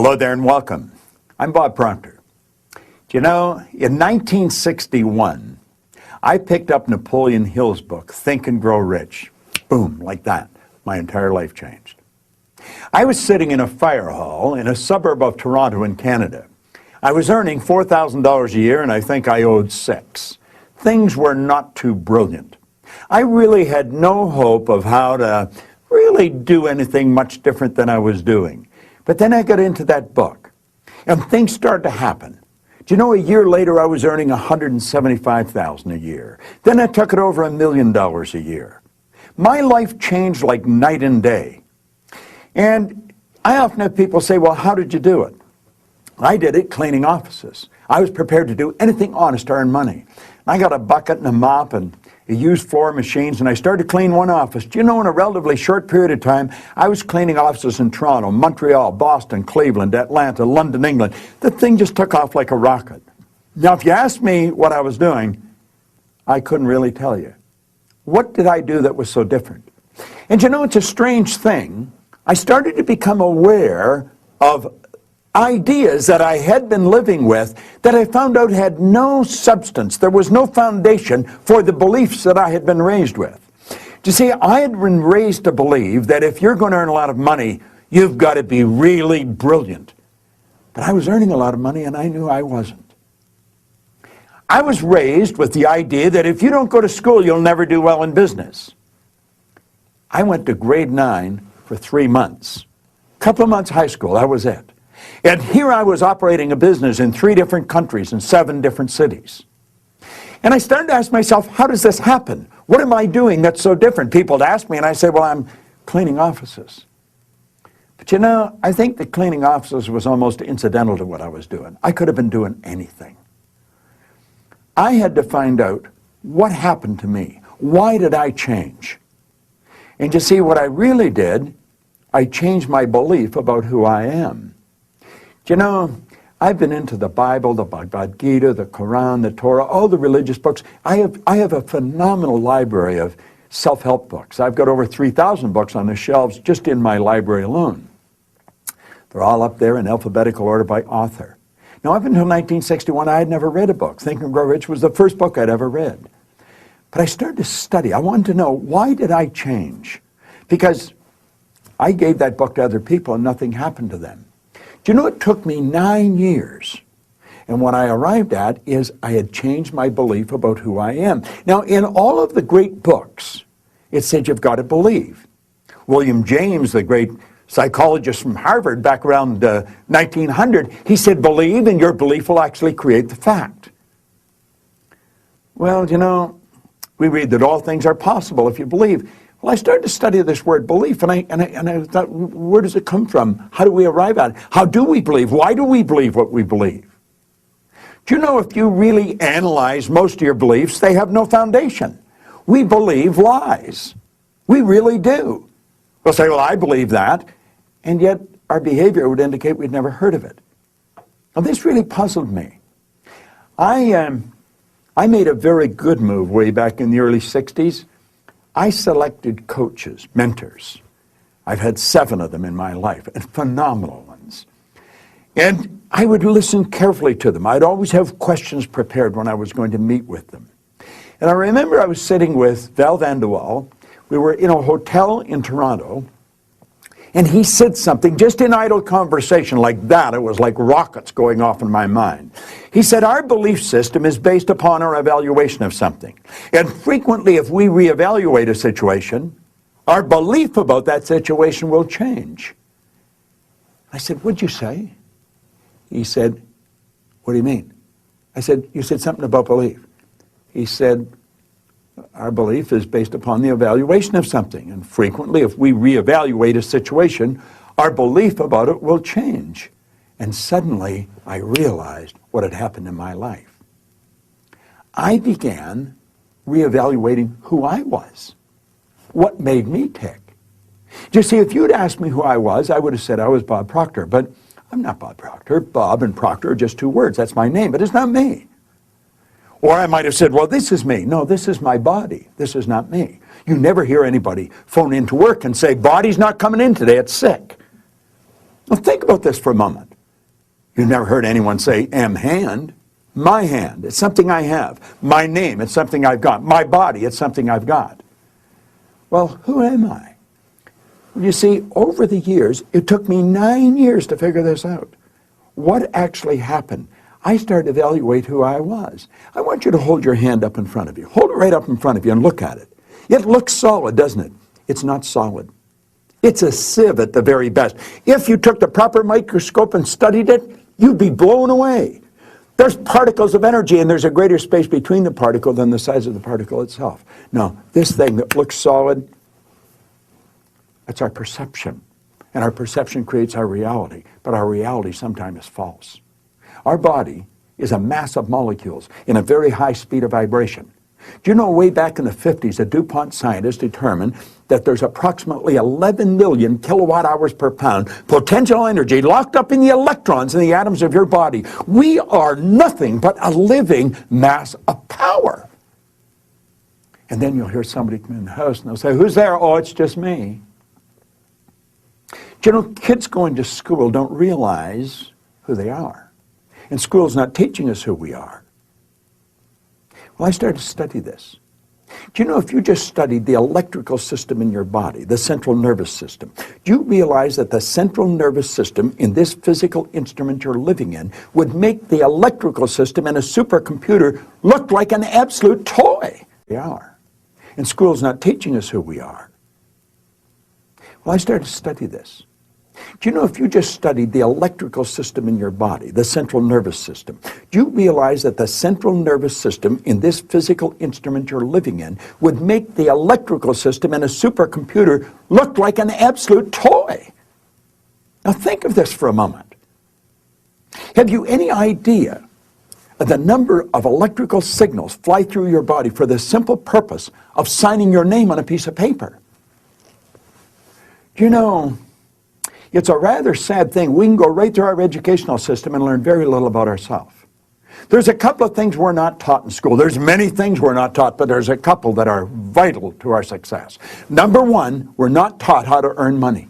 Hello there and welcome. I'm Bob Proctor. Do you know, in 1961, I picked up Napoleon Hill's book, Think and Grow Rich. Boom, like that. My entire life changed. I was sitting in a fire hall in a suburb of Toronto in Canada. I was earning $4,000 a year and I think I owed $6,000. Things were not too brilliant. I really had no hope of how to really do anything much different than I was doing. But then I got into that book, and things started to happen. Do you know, a year later I was earning $175,000 a year. Then I took it over $1 million a year. My life changed like night and day. And I often have people say, well, how did you do it? I did it cleaning offices. I was prepared to do anything honest to earn money. I got a bucket and a mop and used floor machines, and I started to clean one office. Do you know, in a relatively short period of time, I was cleaning offices in Toronto, Montreal, Boston, Cleveland, Atlanta, London, England. The thing just took off like a rocket. Now, if you asked me what I was doing, I couldn't really tell you. What did I do that was so different? And you know, it's a strange thing. I started to become aware of ideas that I had been living with that I found out had no substance. There was no foundation for the beliefs that I had been raised with. You see, I had been raised to believe that if you're going to earn a lot of money, you've got to be really brilliant. But I was earning a lot of money and I knew I wasn't. I was raised with the idea that if you don't go to school, you'll never do well in business. I went to grade 9 for 3 months. A couple of months high school, that was it. And here I was operating a business in 3 different countries and 7 different cities. And I started to ask myself, how does this happen? What am I doing that's so different? People would ask me and I say, well, I'm cleaning offices. But you know, I think that cleaning offices was almost incidental to what I was doing. I could have been doing anything. I had to find out what happened to me. Why did I change? And you see, what I really did, I changed my belief about who I am. You know, I've been into the Bible, the Bhagavad Gita, the Quran, the Torah, all the religious books. I have a phenomenal library of self-help books. I've got over 3,000 books on the shelves just in my library alone. They're all up there in alphabetical order by author. Now, up until 1961, I had never read a book. Think and Grow Rich was the first book I'd ever read. But I started to study. I wanted to know, why did I change? Because I gave that book to other people and nothing happened to them. Do you know, it took me 9 years. And what I arrived at is I had changed my belief about who I am. Now, in all of the great books, it said you've got to believe. William James, the great psychologist from Harvard back around 1900, he said, believe and your belief will actually create the fact. Well, you know, we read that all things are possible if you believe. Well, I started to study this word belief, and I thought, where does it come from? How do we arrive at it? How do we believe? Why do we believe what we believe? Do you know, if you really analyze most of your beliefs, they have no foundation. We believe lies. We really do. We'll say, well, I believe that, and yet our behavior would indicate we'd never heard of it. Now, this really puzzled me. I made a very good move way back in the early 60s. I selected coaches, mentors. I've had 7 of them in my life, and phenomenal ones. And I would listen carefully to them. I'd always have questions prepared when I was going to meet with them. And I remember I was sitting with Val Van de Waal. We were in a hotel in Toronto, and he said something just in idle conversation like that. It was like rockets going off in my mind. He said, our belief system is based upon our evaluation of something. And frequently, if we reevaluate a situation, our belief about that situation will change. I said, what'd you say? He said, what do you mean? I said, you said something about belief. He said, our belief is based upon the evaluation of something. And frequently, if we reevaluate a situation, our belief about it will change. And suddenly, I realized what had happened in my life. I began reevaluating who I was. What made me tick? You see, if you'd asked me who I was, I would have said I was Bob Proctor. But I'm not Bob Proctor. Bob and Proctor are just 2 words. That's my name, but it's not me. Or I might have said, well, this is me. No, this is my body. This is not me. You never hear anybody phone into work and say, body's not coming in today, it's sick. Well, think about this for a moment. You've never heard anyone say, am hand. My hand, it's something I have. My name, it's something I've got. My body, it's something I've got. Well, who am I? You see, over the years, it took me 9 years to figure this out. What actually happened? I started to evaluate who I was. I want you to hold your hand up in front of you. Hold it right up in front of you and look at it. It looks solid, doesn't it? It's not solid. It's a sieve at the very best. If you took the proper microscope and studied it, you'd be blown away. There's particles of energy, and there's a greater space between the particle than the size of the particle itself. Now, this thing that looks solid, that's our perception. And our perception creates our reality, but our reality sometimes is false. Our body is a mass of molecules in a very high speed of vibration. Do you know way back in the 50s, a DuPont scientist determined that there's approximately 11 million kilowatt hours per pound potential energy locked up in the electrons in the atoms of your body. We are nothing but a living mass of power. And then you'll hear somebody come in the house and they'll say, who's there? Oh, it's just me. Do you know, kids going to school don't realize who they are. And school's not teaching us who we are. Well, I started to study this. Do you know, if you just studied the electrical system in your body, the central nervous system, do you realize that the central nervous system in this physical instrument you're living in would make the electrical system in a supercomputer look like an absolute toy? We are. And school's not teaching us who we are. Well, I started to study this. Do you know, if you just studied the electrical system in your body, the central nervous system, do you realize that the central nervous system in this physical instrument you're living in would make the electrical system in a supercomputer look like an absolute toy? Now think of this for a moment. Have you any idea of the number of electrical signals fly through your body for the simple purpose of signing your name on a piece of paper? Do you know, it's a rather sad thing. We can go right through our educational system and learn very little about ourselves. There's a couple of things we're not taught in school. There's many things we're not taught, but there's a couple that are vital to our success. Number one, we're not taught how to earn money.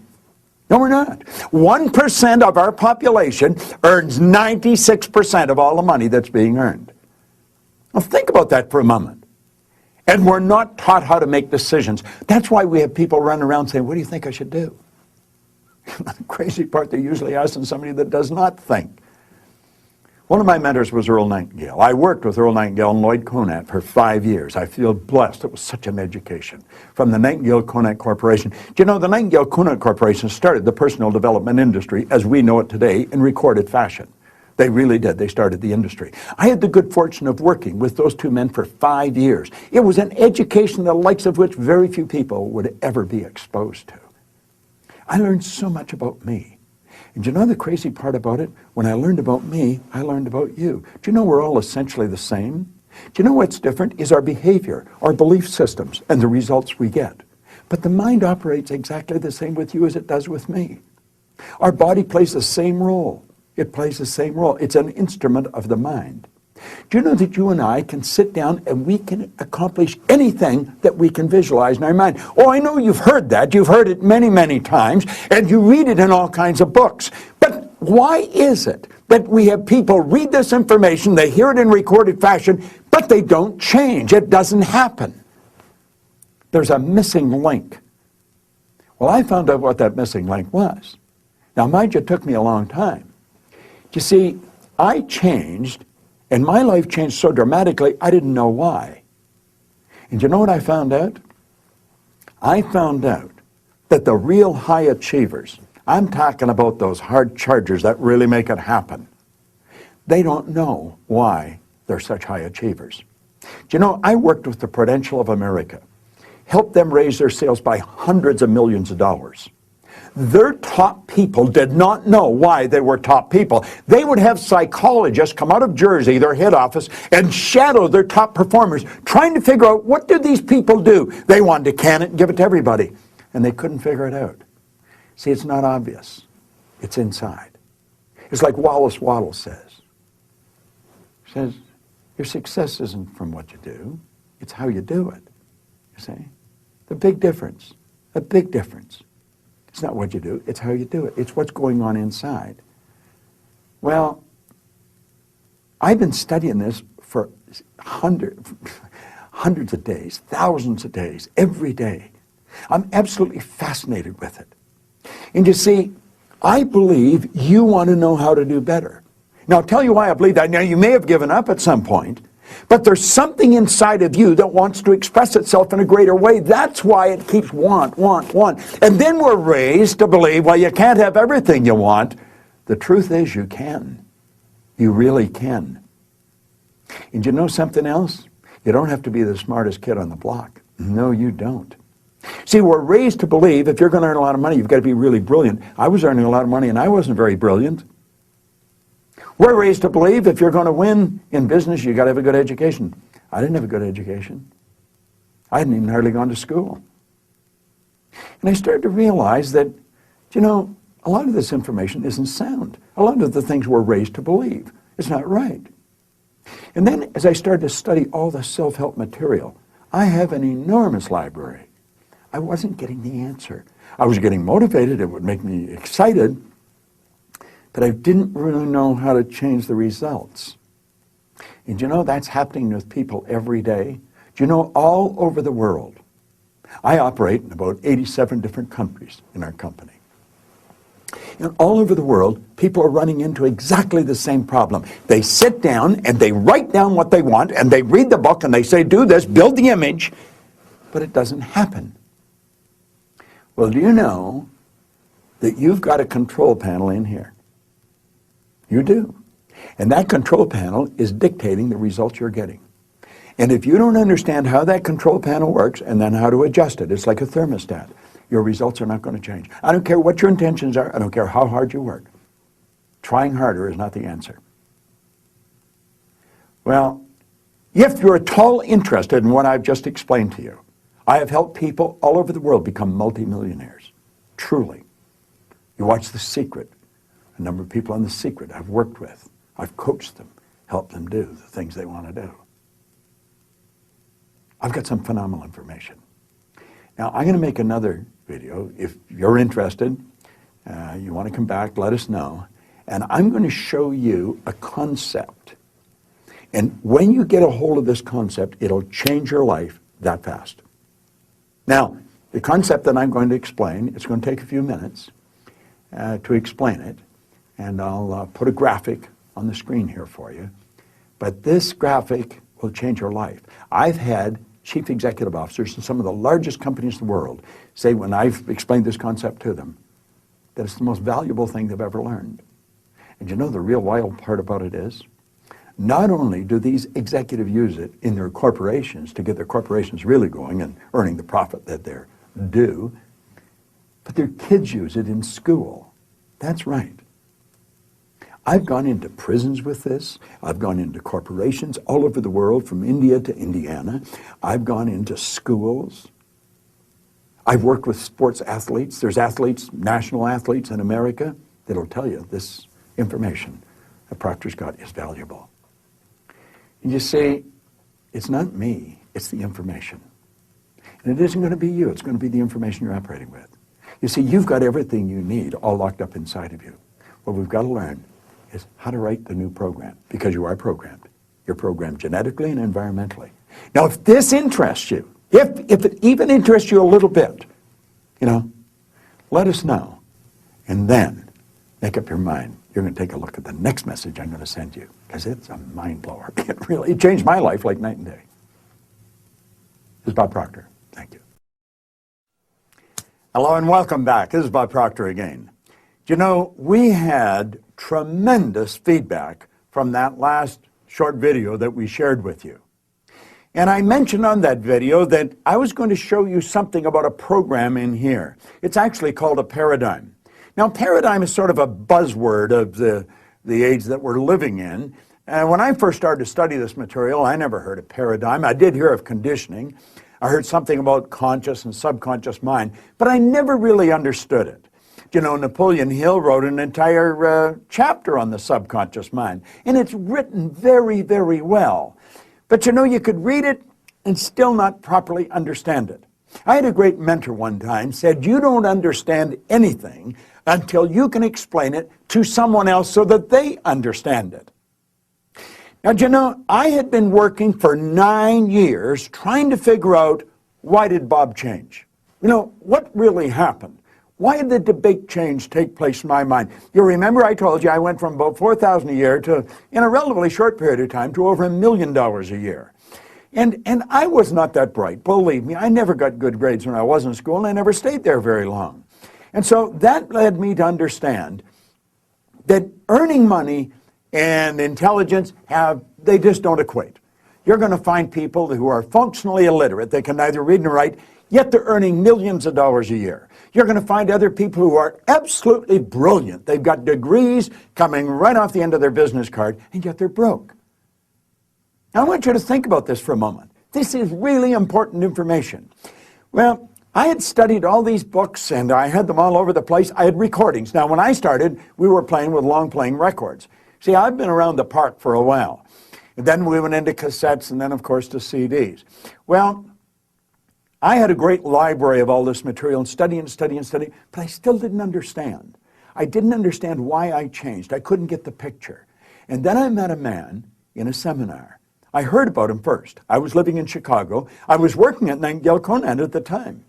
No, we're not. 1% of our population earns 96% of all the money that's being earned. Now think about that for a moment. And we're not taught how to make decisions. That's why we have people running around saying, what do you think I should do? The crazy part, they're usually asking somebody that does not think. One of my mentors was Earl Nightingale. I worked with Earl Nightingale and Lloyd Conant for 5 years. I feel blessed. It was such an education. From the Nightingale-Conant Corporation. Do you know, the Nightingale-Conant Corporation started the personal development industry as we know it today in recorded fashion. They really did. They started the industry. I had the good fortune of working with those two men for 5 years. It was an education the likes of which very few people would ever be exposed to. I learned so much about me. And do you know the crazy part about it? When I learned about me, I learned about you. Do you know we're all essentially the same? Do you know what's different is our behavior, our belief systems, and the results we get. But the mind operates exactly the same with you as it does with me. Our body plays the same role. It plays the same role. It's an instrument of the mind. Do you know that you and I can sit down and we can accomplish anything that we can visualize in our mind? Oh, I know you've heard that. You've heard it many, many times, and you read it in all kinds of books. But why is it that we have people read this information, they hear it in recorded fashion, but they don't change? It doesn't happen. There's a missing link. Well, I found out what that missing link was. Now, mind you, it took me a long time. You see, I changed. And my life changed so dramatically, I didn't know why. And you know what I found out? I found out that the real high achievers, I'm talking about those hard chargers that really make it happen, they don't know why they're such high achievers. Do you know, I worked with the Prudential of America, helped them raise their sales by hundreds of millions of dollars. Their top people did not know why they were top people. They would have psychologists come out of Jersey, their head office, and shadow their top performers, trying to figure out, what do these people do? They wanted to can it and give it to everybody, and they couldn't figure it out. See, it's not obvious. It's inside. It's like Wallace Waddle says. He says, your success isn't from what you do, it's how you do it. You see? The big difference. A big difference. It's not what you do, it's how you do it. It's what's going on inside. Well, I've been studying this for hundreds of days, thousands of days, every day. I'm absolutely fascinated with it. And you see, I believe you want to know how to do better. Now, I'll tell you why I believe that. Now, you may have given up at some point, but there's something inside of you that wants to express itself in a greater way. That's why it keeps want. And then we're raised to believe, well, you can't have everything you want. The truth is you can. You really can. And you know something else? You don't have to be the smartest kid on the block. No, you don't. See, we're raised to believe if you're going to earn a lot of money, you've got to be really brilliant. I was earning a lot of money and I wasn't very brilliant. We're raised to believe if you're going to win in business, you've got to have a good education. I didn't have a good education. I hadn't even hardly gone to school. And I started to realize that, you know, a lot of this information isn't sound. A lot of the things we're raised to believe. It's not right. And then as I started to study all the self-help material, I have an enormous library. I wasn't getting the answer. I was getting motivated. It would make me excited. But I didn't really know how to change the results. And you know, that's happening with people every day. Do you know, all over the world, I operate in about 87 different countries in our company. And all over the world, people are running into exactly the same problem. They sit down and they write down what they want and they read the book and they say, do this, build the image, but it doesn't happen. Well, do you know that you've got a control panel in here? You do. And that control panel is dictating the results you're getting. And if you don't understand how that control panel works and then how to adjust it, it's like a thermostat. Your results are not going to change. I don't care what your intentions are. I don't care how hard you work. Trying harder is not the answer. Well, if you're at all interested in what I've just explained to you, I have helped people all over the world become multimillionaires. Truly. You watch The Secret. A number of people on The Secret I've worked with. I've coached them, helped them do the things they want to do. I've got some phenomenal information. Now, I'm going to make another video. If you're interested, you want to come back, let us know. And I'm going to show you a concept. And when you get a hold of this concept, it'll change your life that fast. Now, the concept that I'm going to explain, it's going to take a few minutes to explain it. And I'll put a graphic on the screen here for you. But this graphic will change your life. I've had chief executive officers in some of the largest companies in the world say when I've explained this concept to them that it's the most valuable thing they've ever learned. And you know the real wild part about it is, not only do these executives use it in their corporations to get their corporations really going and earning the profit that they're due, but their kids use it in school. That's right. I've gone into prisons with this. I've gone into corporations all over the world, from India to Indiana. I've gone into schools. I've worked with sports athletes. There's athletes, national athletes in America that'll tell you this information that Proctor's got is valuable. And you see, it's not me, it's the information. And it isn't going to be you, it's going to be the information you're operating with. You see, you've got everything you need all locked up inside of you. What we've got to learn is how to write the new program, because you are programmed. You're programmed genetically and environmentally. Now, if this interests you, if it even interests you a little bit, you know, let us know. And then make up your mind. You're going to take a look at the next message I'm going to send you, because it's a mind blower. It changed my life like night and day. This is Bob Proctor. Thank you. Hello and welcome back. This is Bob Proctor again. You know, we had tremendous feedback from that last short video that we shared with you. And I mentioned on that video that I was going to show you something about a program in here. It's actually called a paradigm. Now, paradigm is sort of a buzzword of the age that we're living in. And when I first started to study this material, I never heard of paradigm. I did hear of conditioning. I heard something about conscious and subconscious mind, but I never really understood it. You know, Napoleon Hill wrote an entire chapter on the subconscious mind, and it's written very, very well. But you know, you could read it and still not properly understand it. I had a great mentor one time said, you don't understand anything until you can explain it to someone else so that they understand it. Now, do you know, I had been working for 9 years trying to figure out, why did Bob change? You know, what really happened? Why did the big change take place in my mind? You remember I told you I went from about $4,000 a year to, in a relatively short period of time, to over $1 million a year. And I was not that bright, believe me. I never got good grades when I was in school, and I never stayed there very long. And so that led me to understand that earning money and intelligence they just don't equate. You're going to find people who are functionally illiterate. They can neither read nor write, yet they're earning millions of dollars a year. You're going to find other people who are absolutely brilliant. They've got degrees coming right off the end of their business card, and yet they're broke. Now, I want you to think about this for a moment. This is really important information. Well, I had studied all these books, and I had them all over the place. I had recordings. Now, when I started, we were playing with long-playing records. See, I've been around the park for a while. And then we went into cassettes, and then, of course, to CDs. Well, I had a great library of all this material, and study, but I still didn't understand. I didn't understand why I changed. I couldn't get the picture. And then I met a man in a seminar. I heard about him first. I was living in Chicago. I was working at Nightingale Conant at the time.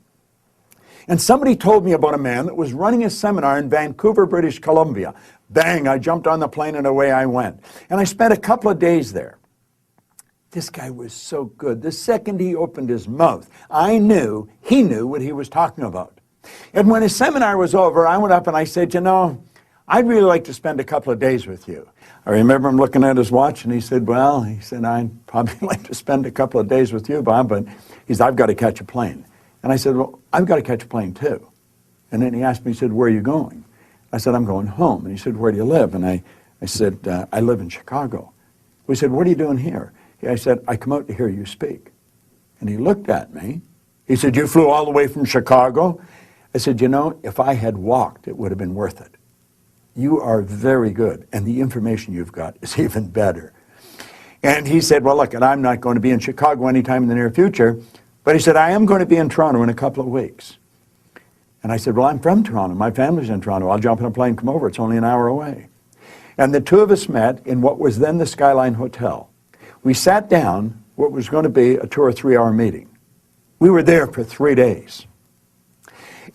And somebody told me about a man that was running a seminar in Vancouver, British Columbia. Bang, I jumped on the plane and away I went. And I spent a couple of days there. This guy was so good. The second he opened his mouth, I knew he knew what he was talking about. And when his seminar was over, I went up and I said, you know, I'd really like to spend a couple of days with you. I remember him looking at his watch, and he said, well, I'd probably like to spend a couple of days with you, Bob, but he said, I've got to catch a plane. And I said, well, I've got to catch a plane too. And then he asked me, he said, where are you going? I said, I'm going home. And he said, where do you live? And I said, I live in Chicago. We said, what are you doing here? I said, I come out to hear you speak. And he looked at me. He said, you flew all the way from Chicago? I said, you know, if I had walked, it would have been worth it. You are very good, and the information you've got is even better. And he said, well, look, and I'm not going to be in Chicago anytime in the near future, but he said, I am going to be in Toronto in a couple of weeks. And I said, well, I'm from Toronto. My family's in Toronto. I'll jump in a plane and come over. It's only an hour away. And the two of us met in what was then the Skyline Hotel. We sat down what was going to be a 2 or 3 hour meeting. We were there for 3 days.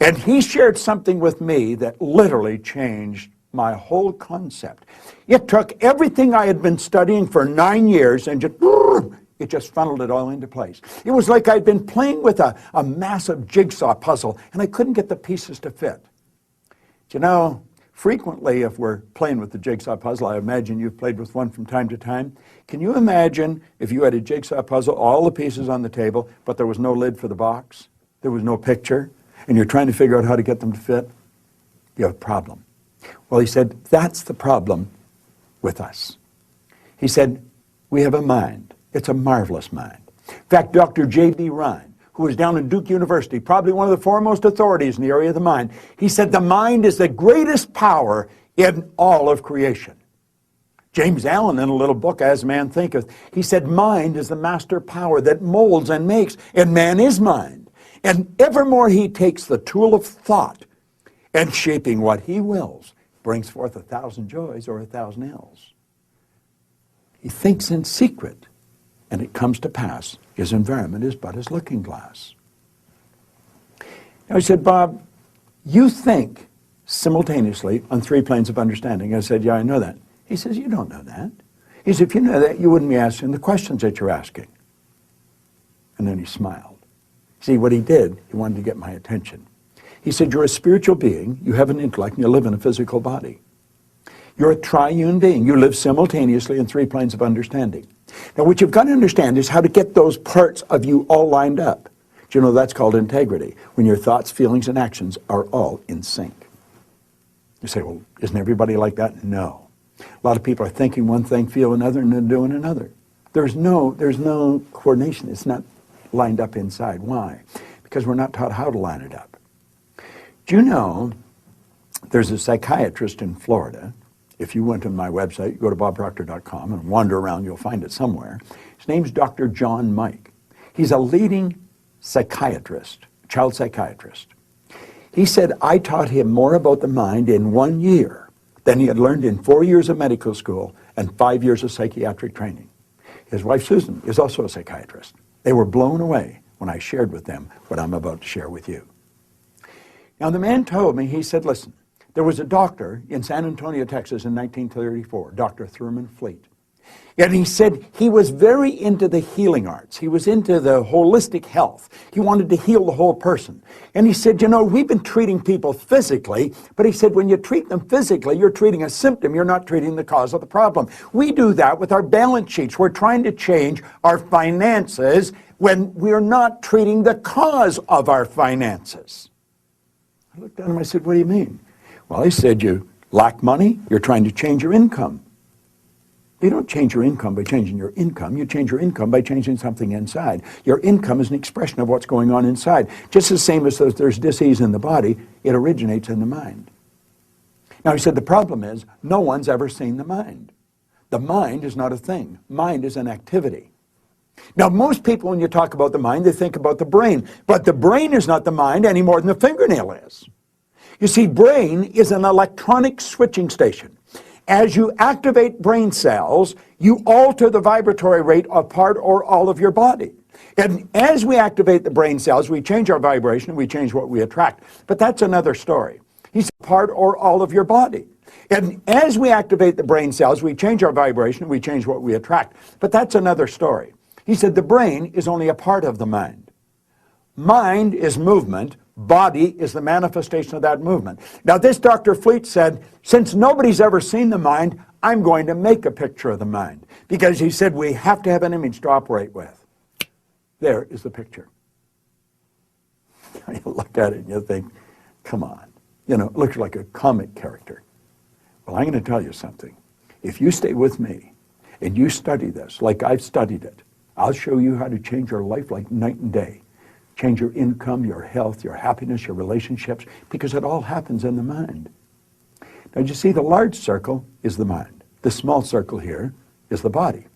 And he shared something with me that literally changed my whole concept. It took everything I had been studying for 9 years and just funneled it all into place. It was like I'd been playing with a massive jigsaw puzzle, and I couldn't get the pieces to fit. You know, frequently if we're playing with the jigsaw puzzle, I imagine you've played with one from time to time. Can you imagine if you had a jigsaw puzzle, all the pieces on the table, but there was no lid for the box, there was no picture, and you're trying to figure out how to get them to fit? You have a problem. Well, he said, that's the problem with us. He said, we have a mind. It's a marvelous mind. In fact, Dr. J.B. Ryan, who was down at Duke University, probably one of the foremost authorities in the area of the mind, he said the mind is the greatest power in all of creation. James Allen, in a little book, As Man Thinketh, he said mind is the master power that molds and makes, and man is mind. And evermore he takes the tool of thought, and shaping what he wills, brings forth 1,000 joys or 1,000 ills. He thinks in secret, and it comes to pass. His environment is but his looking glass. I said, Bob, you think simultaneously on 3 planes of understanding. I said, yeah, I know that. He says, you don't know that. He said, if you know that, you wouldn't be asking the questions that you're asking. And then he smiled. See, what he did, he wanted to get my attention. He said, you're a spiritual being, you have an intellect, and you live in a physical body. You're a triune being. You live simultaneously in 3 planes of understanding. Now, what you've got to understand is how to get those parts of you all lined up. Do you know that's called integrity, when your thoughts, feelings, and actions are all in sync. You say, well, isn't everybody like that? No. A lot of people are thinking one thing, feel another, and then doing another. There's no coordination. It's not lined up inside. Why? Because we're not taught how to line it up. Do you know there's a psychiatrist in Florida? If you went to my website, you go to bobproctor.com and wander around, you'll find it somewhere. His name's Dr. John Mike. He's a leading psychiatrist, child psychiatrist. He said, I taught him more about the mind in 1 year than he had learned in 4 years of medical school and 5 years of psychiatric training. His wife, Susan, is also a psychiatrist. They were blown away when I shared with them what I'm about to share with you. Now, the man told me, he said, listen, there was a doctor in San Antonio, Texas in 1934, Dr. Thurman Fleet. And he said he was very into the healing arts. He was into the holistic health. He wanted to heal the whole person. And he said, you know, we've been treating people physically, but he said when you treat them physically, you're treating a symptom. You're not treating the cause of the problem. We do that with our balance sheets. We're trying to change our finances when we're not treating the cause of our finances. I looked at him, I said, what do you mean? Well, he said, you lack money, you're trying to change your income. You don't change your income by changing your income. You change your income by changing something inside. Your income is an expression of what's going on inside. Just the same as there's disease in the body, it originates in the mind. Now, he said the problem is no one's ever seen the mind. The mind is not a thing. Mind is an activity. Now, most people, when you talk about the mind, they think about the brain. But the brain is not the mind any more than the fingernail is. You see, brain is an electronic switching station. As you activate brain cells, you alter the vibratory rate of part or all of your body. And as we activate the brain cells, we change our vibration and we change what we attract. But that's another story. He's part or all of your body. And as we activate the brain cells, we change our vibration and we change what we attract. But that's another story. He said the brain is only a part of the mind. Mind is movement. Body is the manifestation of that movement. Now, this Dr. Fleet said, since nobody's ever seen the mind, I'm going to make a picture of the mind. Because he said we have to have an image to operate with. There is the picture. You look at it and you think, come on. You know, it looks like a comic character. Well, I'm going to tell you something. If you stay with me and you study this like I've studied it, I'll show you how to change your life like night and day. Change your income, your health, your happiness, your relationships, because it all happens in the mind. Now, you see, the large circle is the mind. The small circle here is the body.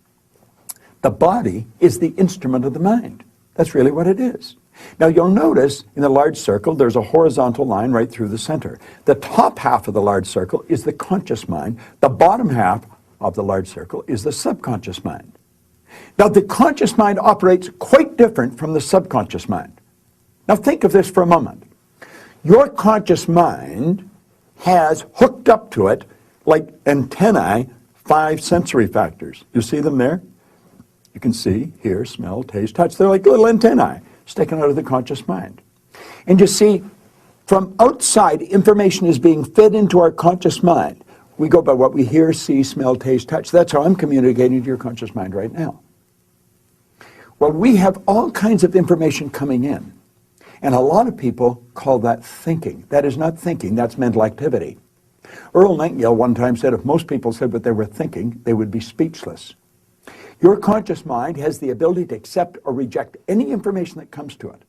The body is the instrument of the mind. That's really what it is. Now, you'll notice in the large circle, there's a horizontal line right through the center. The top half of the large circle is the conscious mind. The bottom half of the large circle is the subconscious mind. Now, the conscious mind operates quite different from the subconscious mind. Now, think of this for a moment. Your conscious mind has hooked up to it, like antennae, 5 sensory factors. You see them there? You can see, hear, smell, taste, touch. They're like little antennae sticking out of the conscious mind. And you see, from outside, information is being fed into our conscious mind. We go by what we hear, see, smell, taste, touch. That's how I'm communicating to your conscious mind right now. Well, we have all kinds of information coming in. And a lot of people call that thinking. That is not thinking, that's mental activity. Earl Nightingale one time said if most people said what they were thinking, they would be speechless. Your conscious mind has the ability to accept or reject any information that comes to it.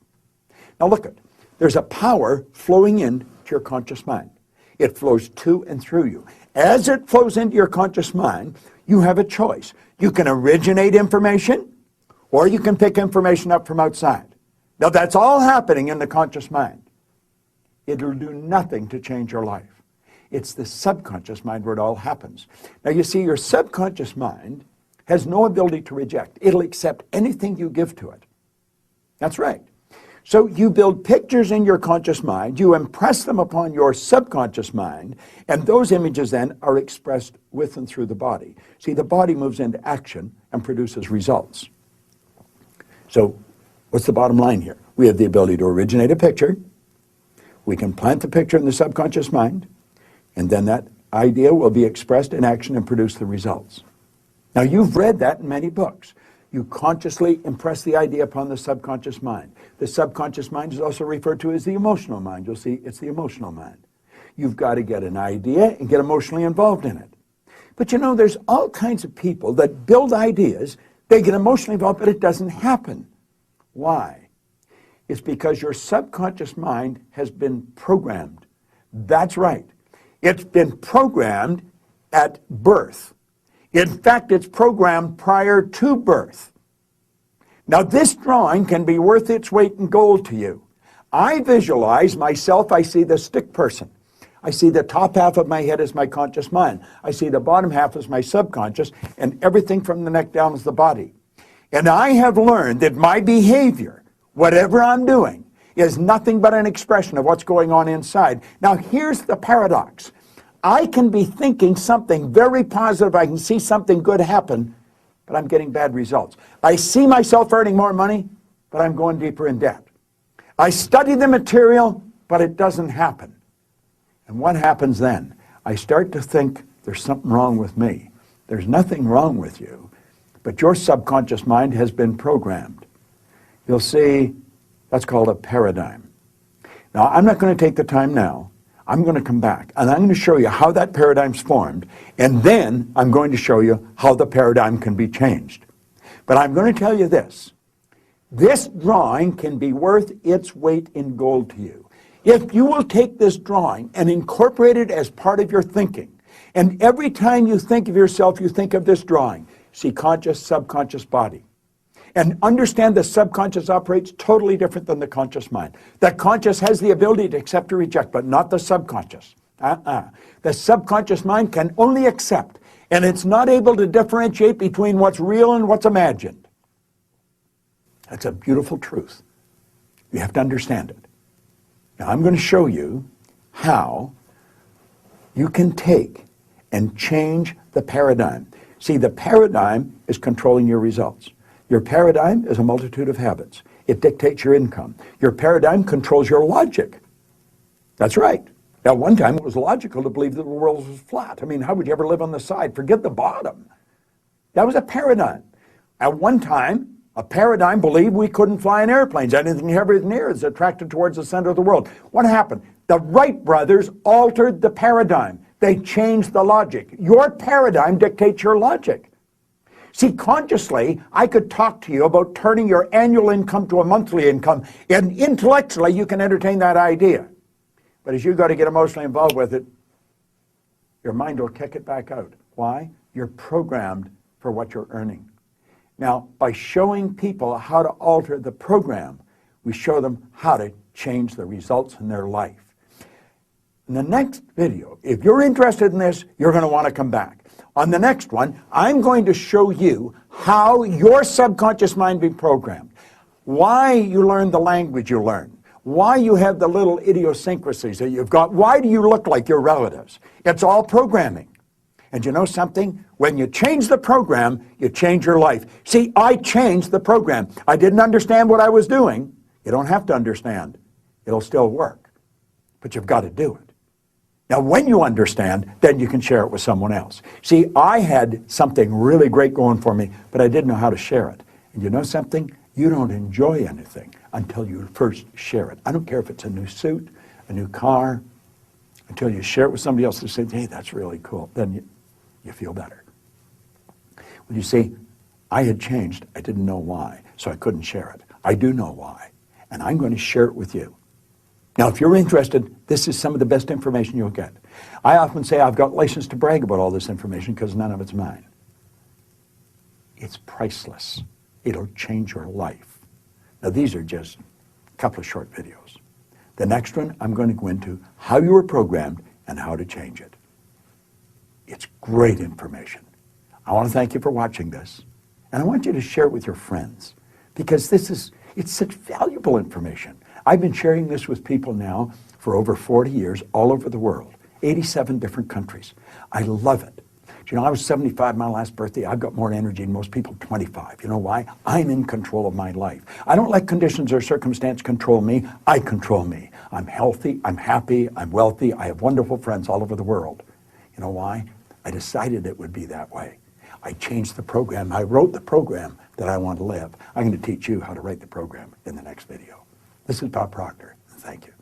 Now look at, there's a power flowing into your conscious mind. It flows to and through you. As it flows into your conscious mind, you have a choice. You can originate information, or you can pick information up from outside. Now that's all happening in the conscious mind. It'll do nothing to change your life. It's the subconscious mind where it all happens. Now you see, your subconscious mind has no ability to reject. It'll accept anything you give to it. That's right. So you build pictures in your conscious mind, you impress them upon your subconscious mind, and those images then are expressed with and through the body. See, the body moves into action and produces results. So what's the bottom line here? We have the ability to originate a picture, we can plant the picture in the subconscious mind, and then that idea will be expressed in action and produce the results. Now, you've read that in many books. You consciously impress the idea upon the subconscious mind. The subconscious mind is also referred to as the emotional mind. You'll see it's the emotional mind. You've got to get an idea and get emotionally involved in it. But you know, there's all kinds of people that build ideas, they get emotionally involved, but it doesn't happen. Why? It's because your subconscious mind has been programmed. That's right. It's been programmed at birth. In fact, it's programmed prior to birth. Now, this drawing can be worth its weight in gold to you. I visualize myself, I see the stick person. I see the top half of my head as my conscious mind. I see the bottom half as my subconscious, and everything from the neck down is the body. And I have learned that my behavior, whatever I'm doing, is nothing but an expression of what's going on inside. Now, here's the paradox. I can be thinking something very positive. I can see something good happen, but I'm getting bad results. I see myself earning more money, but I'm going deeper in debt. I study the material, but it doesn't happen. And what happens then? I start to think there's something wrong with me. There's nothing wrong with you, but your subconscious mind has been programmed. You'll see that's called a paradigm. Now, I'm not going to take the time now. I'm going to come back, and I'm going to show you how that paradigm's formed, and then I'm going to show you how the paradigm can be changed. But I'm going to tell you this. This drawing can be worth its weight in gold to you. If you will take this drawing and incorporate it as part of your thinking, and every time you think of yourself, you think of this drawing, see conscious, subconscious body, and understand the subconscious operates totally different than the conscious mind. The conscious has the ability to accept or reject, but not the subconscious. The subconscious mind can only accept, and it's not able to differentiate between what's real and what's imagined. That's a beautiful truth. You have to understand it. Now, I'm going to show you how you can take and change the paradigm. See, the paradigm is controlling your results. Your paradigm is a multitude of habits. It dictates your income. Your paradigm controls your logic. That's right. At one time, it was logical to believe that the world was flat. I mean, how would you ever live on the side? Forget the bottom. That was a paradigm. At one time, a paradigm believed we couldn't fly in airplanes. Anything heavier than air is attracted towards the center of the world. What happened? The Wright brothers altered the paradigm. They changed the logic. Your paradigm dictates your logic. See, consciously, I could talk to you about turning your annual income to a monthly income, and intellectually, you can entertain that idea. But as you got to get emotionally involved with it, your mind will kick it back out. Why? You're programmed for what you're earning. Now, by showing people how to alter the program, we show them how to change the results in their life. In the next video, if you're interested in this, you're going to want to come back. On the next one, I'm going to show you how your subconscious mind be programmed, why you learn the language you learn, why you have the little idiosyncrasies that you've got, why do you look like your relatives. It's all programming. And you know something? When you change the program, you change your life. See, I changed the program. I didn't understand what I was doing. You don't have to understand. It'll still work. But you've got to do it. Now, when you understand, then you can share it with someone else. See, I had something really great going for me, but I didn't know how to share it. And you know something? You don't enjoy anything until you first share it. I don't care if it's a new suit, a new car, until you share it with somebody else who says, hey, that's really cool. Then you feel better. Well, you see, I had changed. I didn't know why, so I couldn't share it. I do know why, and I'm going to share it with you. Now, if you're interested, this is some of the best information you'll get. I often say I've got license to brag about all this information because none of it's mine. It's priceless. It'll change your life. Now, these are just a couple of short videos. The next one, I'm going to go into how you were programmed and how to change it. It's great information. I want to thank you for watching this, and I want you to share it with your friends because it's such valuable information. I've been sharing this with people now for over 40 years all over the world, 87 different countries. I love it. You know, I was 75 my last birthday. I've got more energy than most people 25. You know why? I'm in control of my life. I don't let conditions or circumstance control me. I control me. I'm healthy, I'm happy, I'm wealthy. I have wonderful friends all over the world. You know why? I decided it would be that way. I changed the program. I wrote the program that I want to live. I'm going to teach you how to write the program in the next video. This is Bob Proctor. Thank you.